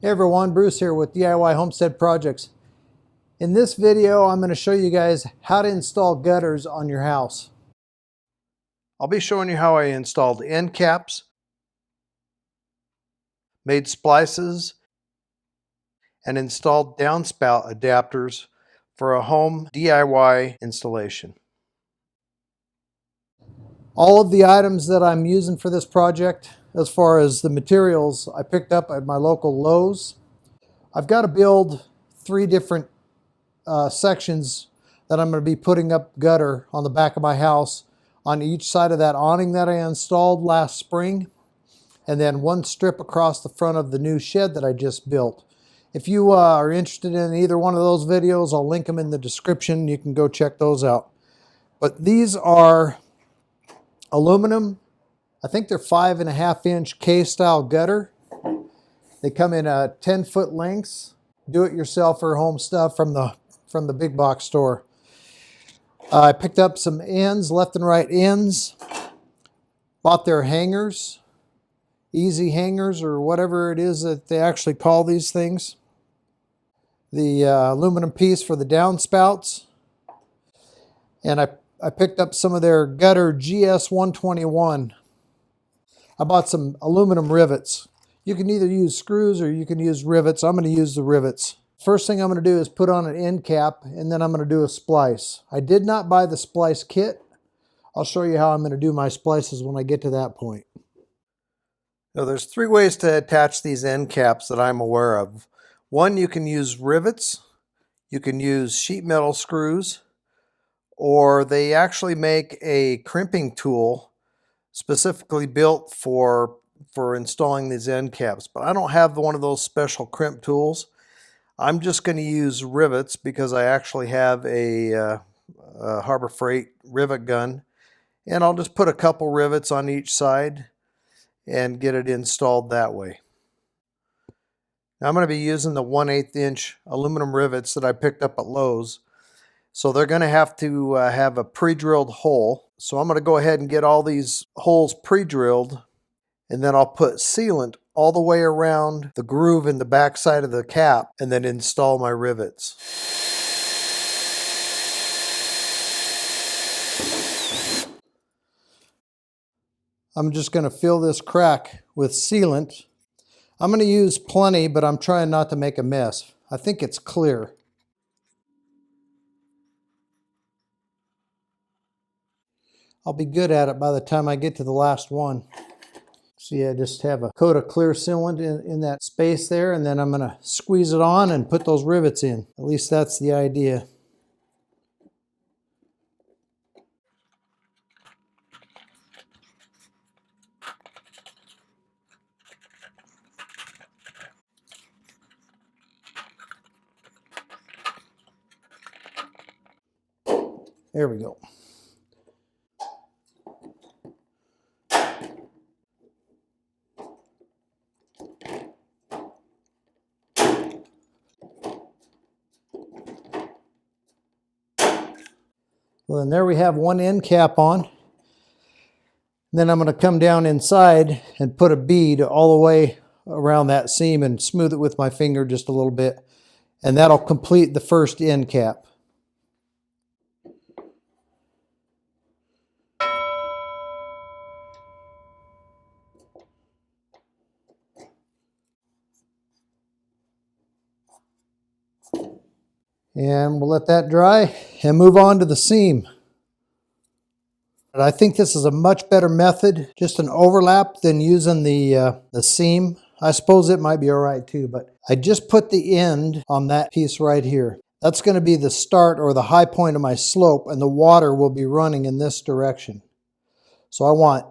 Hey everyone, Bruce here with DIY Homestead Projects. In this video, I'm going to show you guys how to install gutters on your house. I'll be showing you how I installed end caps, made splices, and installed downspout adapters for a home DIY installation. All of the items that I'm using for this project, as far as the materials, I picked up at my local Lowe's. I've got to build 3 different sections that I'm going to be putting up gutter on the back of my house on each side of that awning that I installed last spring, and then 1 strip across the front of the new shed that I just built. If you are interested in either one of those videos, I'll link them in the description. You can go check those out. But these are aluminum, I think they're 5.5-inch K-style gutter. They come in 10-foot lengths, do-it-yourself or home stuff from the big box store. I picked up some ends, left and right ends, bought their hangers, easy hangers or whatever it is that they actually call these things. The aluminum piece for the downspouts, and I picked up some of their gutter GS121. I bought some aluminum rivets. You can either use screws or you can use rivets. I'm going to use the rivets. First thing I'm going to do is put on an end cap, and then I'm going to do a splice. I did not buy the splice kit. I'll show you how I'm going to do my splices when I get to that point. Now, there's 3 ways to attach these end caps that I'm aware of. One, you can use rivets, you can use sheet metal screws, or they actually make a crimping tool specifically built for installing these end caps. But I don't have one of those special crimp tools. I'm just going to use rivets because I actually have a Harbor Freight rivet gun, and I'll just put a couple rivets on each side and get it installed that way. Now I'm going to be using the 1/8-inch aluminum rivets that I picked up at Lowe's. So they're going to have have a pre-drilled hole. So I'm going to go ahead and get all these holes pre-drilled, and then I'll put sealant all the way around the groove in the back side of the cap and then install my rivets. I'm just going to fill this crack with sealant. I'm going to use plenty, but I'm trying not to make a mess. I think it's clear. I'll be good at it by the time I get to the last one. See, I just have a coat of clear sealant in that space there, and then I'm going to squeeze it on and put those rivets in. At least that's the idea. There we go. Well, then there we have one end cap on. Then I'm going to come down inside and put a bead all the way around that seam and smooth it with my finger just a little bit. And that'll complete the first end cap. And we'll let that dry and move on to the seam. But I think this is a much better method, just an overlap, than using the seam. I suppose it might be all right too, but I just put the end on that piece right here. That's going to be the start or the high point of my slope, and the water will be running in this direction. So I want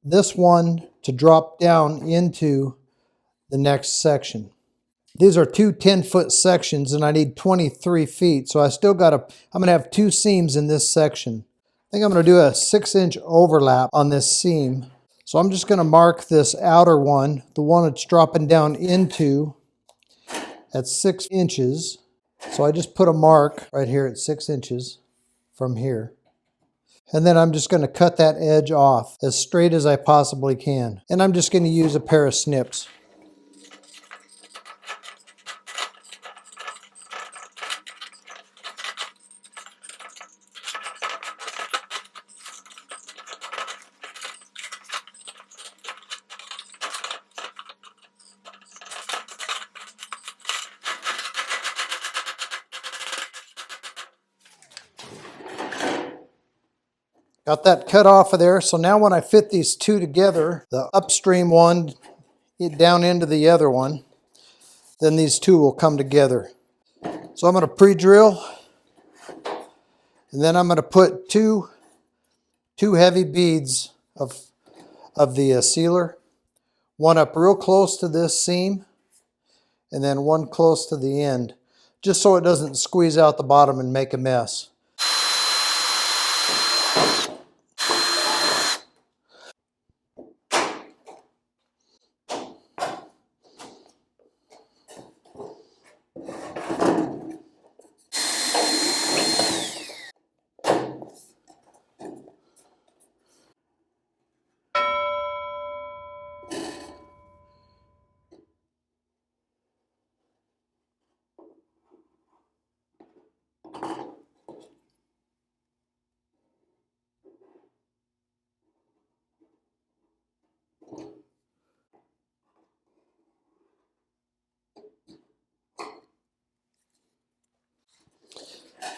this one to drop down into the next section. These are 2 10-foot sections, and I need 23 feet. So I'm going to have 2 seams in this section. I think I'm going to do a 6-inch overlap on this seam. So I'm just going to mark this outer one, the one it's dropping down into, at 6 inches. So I just put a mark right here at 6 inches from here. And then I'm just going to cut that edge off as straight as I possibly can. And I'm just going to use a pair of snips. Got that cut off of there. So now when I fit these two together, the upstream one down into the other one, then these two will come together. So I'm going to pre-drill, and then I'm going to put two heavy beads of the sealer, one up real close to this seam, and then one close to the end, just so it doesn't squeeze out the bottom and make a mess.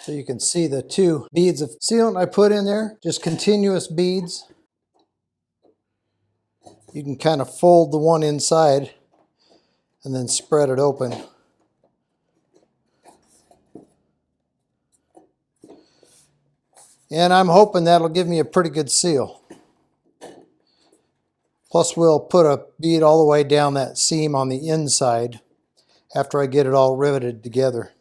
So you can see the two beads of sealant I put in there, just continuous beads. You can kind of fold the one inside and then spread it open. And I'm hoping that'll give me a pretty good seal. Plus we'll put a bead all the way down that seam on the inside after I get it all riveted together.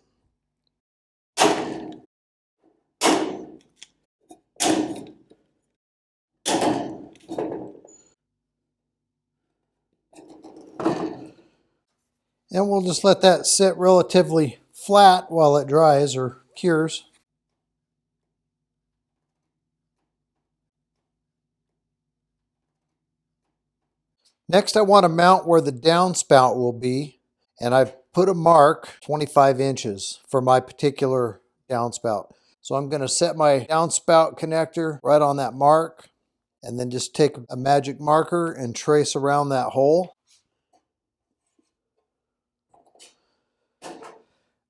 And we'll just let that sit relatively flat while it dries or cures. Next, I want to mount where the downspout will be, and I've put a mark 25 inches for my particular downspout. So I'm going to set my downspout connector right on that mark, and then just take a magic marker and trace around that hole.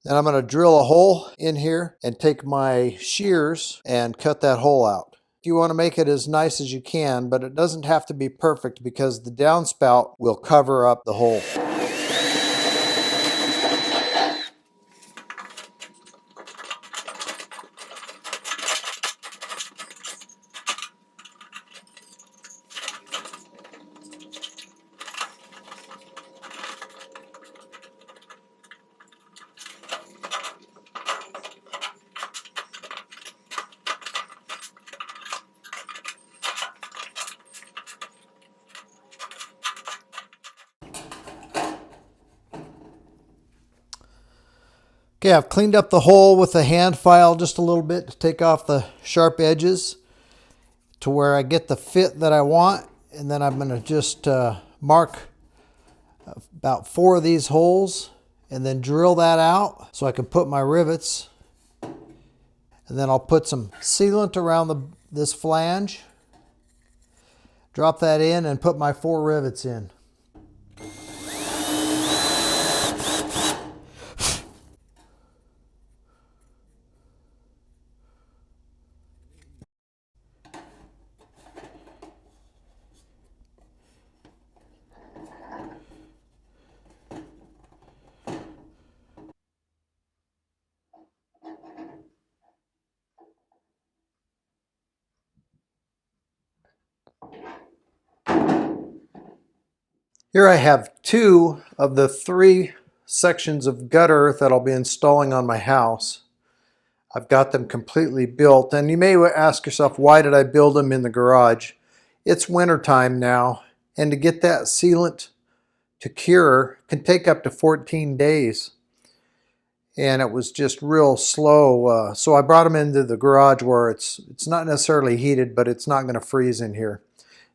Then I'm going to drill a hole in here and take my shears and cut that hole out. You want to make it as nice as you can, but it doesn't have to be perfect because the downspout will cover up the hole. Okay, I've cleaned up the hole with a hand file just a little bit to take off the sharp edges to where I get the fit that I want. And then I'm going to just mark about 4 of these holes and then drill that out so I can put my rivets. And then I'll put some sealant around this flange, drop that in and put my 4 rivets in. Here I have 2 of the 3 sections of gutter that I'll be installing on my house. I've got them completely built, and you may ask yourself, why did I build them in the garage? It's winter time now, and to get that sealant to cure can take up to 14 days. And it was just real slow, so I brought them into the garage where it's not necessarily heated, but it's not going to freeze in here,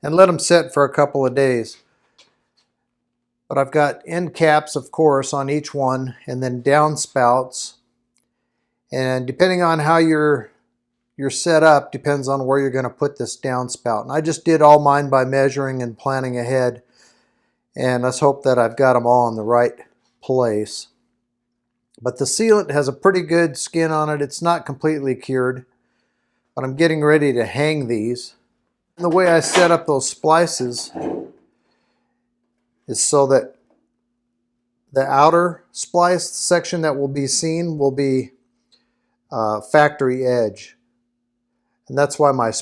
and let them sit for a couple of days. But I've got end caps, of course, on each one, and then downspouts. And depending on how you're set up, depends on where you're going to put this downspout. And I just did all mine by measuring and planning ahead. And let's hope that I've got them all in the right place. But the sealant has a pretty good skin on it. It's not completely cured. but I'm getting ready to hang these. And the way I set up those splices is so that the outer spliced section that will be seen will be factory edge. And that's why my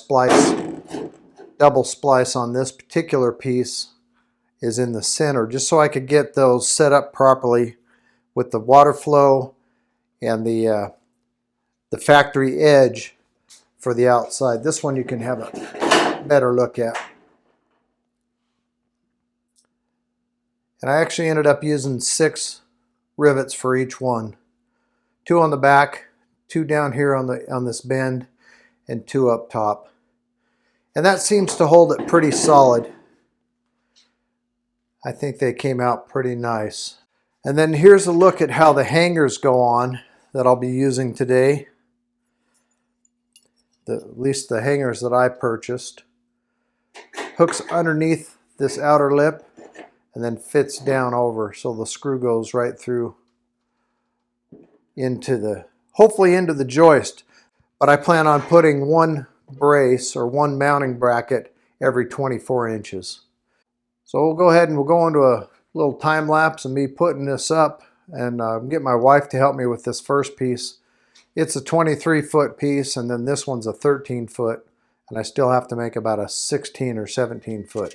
double splice on this particular piece is in the center, just so I could get those set up properly with the water flow and the factory edge for the outside. This one you can have a better look at. And I actually ended up using 6 rivets for each one. 2 on the back, 2 down here on this bend, and 2 up top. And that seems to hold it pretty solid. I think they came out pretty nice. And then here's a look at how the hangers go on that I'll be using today. At least the hangers that I purchased. Hooks underneath this outer lip and then fits down over, so the screw goes right through into hopefully into the joist. But I plan on putting 1 brace or 1 mounting bracket every 24 inches. So we'll go ahead and we'll go into a little time lapse of me putting this up, and get my wife to help me with this first piece. It's a 23-foot piece, and then this one's a 13-foot, and I still have to make about a 16 or 17-foot.